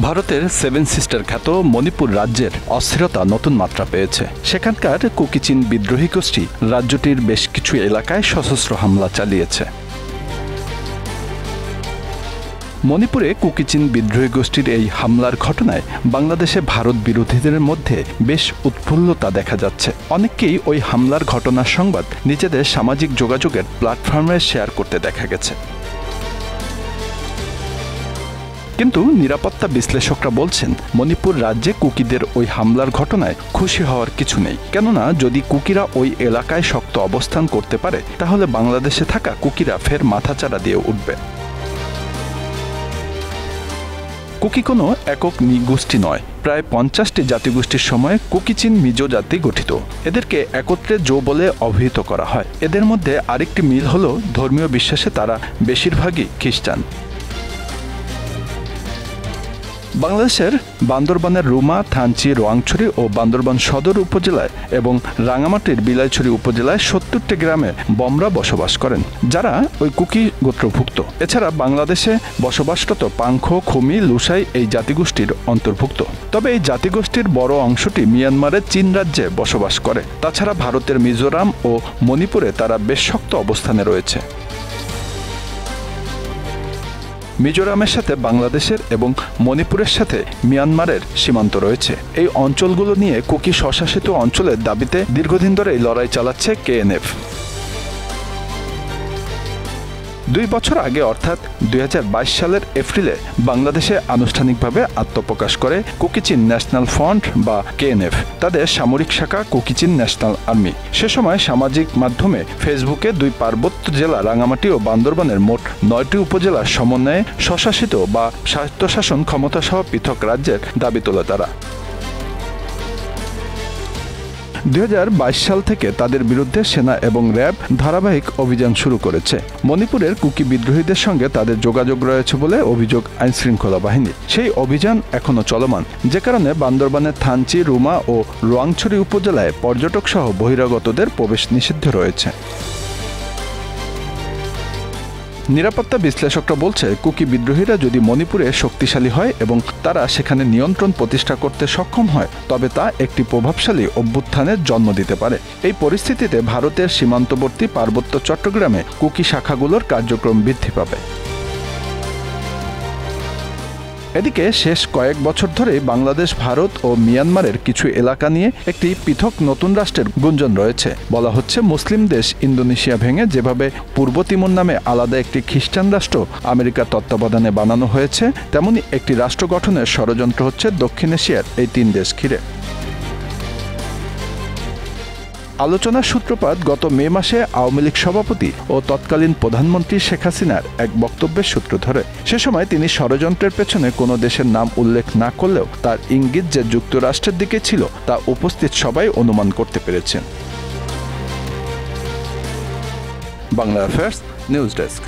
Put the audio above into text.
ভারতের seven sister খ্যাত মণিপুর রাজ্যের অস্থিরতা নতুন মাত্রা পেয়েছে। সেখানকার কুকি-চিন বিদ্রোহী গোষ্ঠী রাজ্যটির বেশ কিছু এলাকায় সশস্ত্র হামলা চালিয়েছে। মণিপুরে কুকি-চিন বিদ্রোহী গোষ্ঠীর এই হামলার ঘটনায় বাংলাদেশে ভারত বিরোধীদের মধ্যে বেশ উৎফুল্লতা দেখা যাচ্ছে। অনেককেই ওই হামলার ঘটনার সংবাদ নিজেদের সামাজিক যোগাযোগের প্ল্যাটফর্মে শেয়ার করতে দেখা গেছে। কিন্তু নিরাপত্তা বিশ্লেষকরা বলছেন, মণিপুর রাজ্যে কুকিদের ওই হামলার ঘটনায় খুশি হওয়ার কিছু নেই। কেননা যদি কুকিরা ওই এলাকায় শক্ত অবস্থান করতে পারে, তাহলে বাংলাদেশে থাকা কুকিরা ফের মাথাচাড়া দিয়ে উঠবে। কুকি কোনো একক গোষ্ঠী নয়, প্রায় 50টি জাতিগোষ্ঠীর সময়ে কুকি-চিন মিজো জাতি গঠিত। এদেরকে একত্রে জো বলে অভিহিত করা হয়। এদের মধ্যে আরেকটি মিল হলো ধর্মীয় বিশ্বাসে তারা বেশিরভাগই খ্রিস্টান। বাংলাদেশের বান্দরবানের রুমা, থানচি, রোয়াংছড়ি ও বান্দরবান সদর উপজেলায় এবং রাঙামাটির বিলাইছড়ি উপজেলায় 70টি গ্রামে বমরা বসবাস করেন, যারা ওই কুকি গোত্রভুক্ত। এছাড়া বাংলাদেশে বসবাসরত পাংখো, খুমি, লুসাই এই জাতিগোষ্ঠীর অন্তর্ভুক্ত। তবে এই জাতিগোষ্ঠীর বড় অংশটি মিয়ানমারের চীন রাজ্যে বসবাস করে। তাছাড়া ভারতের মিজোরাম ও মণিপুরে তারা বেশ শক্ত অবস্থানে রয়েছে। মিজোরামের সাথে বাংলাদেশের এবং মণিপুরের সাথে মিয়ানমারের সীমান্ত রয়েছে। এই অঞ্চলগুলো নিয়ে কুকি স্বশাসিত অঞ্চলের দাবিতে দীর্ঘদিন ধরে এই লড়াই চালাচ্ছে কেএনএফ। 2 বছর আগে অর্থাৎ 2022 সালের এপ্রিলে বাংলাদেশে আনুষ্ঠানিকভাবে আত্মপ্রকাশ করে কুকি-চিন ন্যাশনাল ফ্রন্ট বা কেএনএফ, তাদের সামরিক শাখা কুকি-চিন ন্যাশনাল আর্মি। সে সময় সামাজিক মাধ্যমে ফেসবুকে 2 পার্বত্য জেলা রাঙামাটি ও বান্দরবানের মোট 9টি উপজেলার সমন্বয়ে স্বশাসিত বা স্বায়ত্তশাসন ক্ষমতাসহ পৃথক রাজ্যের দাবি তোলে তারা। 2022 সাল থেকে তাদের বিরুদ্ধে সেনা এবং র্যাব ধারাবাহিক অভিযান শুরু করেছে। মণিপুরের কুকি বিদ্রোহীদের সঙ্গে তাদের যোগাযোগ রয়েছে বলে অভিযোগ আইনশৃঙ্খলা বাহিনী। সেই অভিযান এখনও চলমান, যে কারণে বান্দরবানের থানচি, রুমা ও রোয়াংছড়ি উপজেলায় পর্যটক সহ বহিরাগতদের প্রবেশ নিষিদ্ধ রয়েছে। নিরাপত্তা বিশ্লেষকরা বলছে, কুকি বিদ্রোহীরা যদি মণিপুরে শক্তিশালী হয় এবং তারা সেখানে নিয়ন্ত্রণ প্রতিষ্ঠা করতে সক্ষম হয়, তবে তা একটি প্রভাবশালী অভ্যুত্থানের জন্ম দিতে পারে। এই পরিস্থিতিতে ভারতের সীমান্তবর্তী পার্বত্য চট্টগ্রামে কুকি শাখাগুলোর কার্যক্রম বৃদ্ধি পাবে। এদিকে শেষ কয়েক বছর ধরে বাংলাদেশ, ভারত ও মিয়ানমারের কিছু এলাকা নিয়ে একটি পৃথক নতুন রাষ্ট্রের গুঞ্জন রয়েছে। বলা হচ্ছে, মুসলিম দেশ ইন্দোনেশিয়া ভেঙে যেভাবে পূর্ব তিমুর নামে আলাদা একটি খ্রিস্টান রাষ্ট্র আমেরিকার তত্ত্বাবধানে বানানো হয়েছে, তেমনি একটি রাষ্ট্র গঠনের ষড়যন্ত্র হচ্ছে দক্ষিণ এশিয়ার এই 3 দেশ ঘিরে। আলোচনার সূত্রপাত গত মে মাসে আওয়ামী লীগ সভাপতি ও তৎকালীন প্রধানমন্ত্রী শেখ হাসিনার এক বক্তব্যের সূত্র ধরে। সে সময় তিনি ষড়যন্ত্রের পেছনে কোনো দেশের নাম উল্লেখ না করলেও তার ইঙ্গিত যে যুক্তরাষ্ট্রের দিকে ছিল, তা উপস্থিত সবাই অনুমান করতে পেরেছেন। Bangla affairs news desk.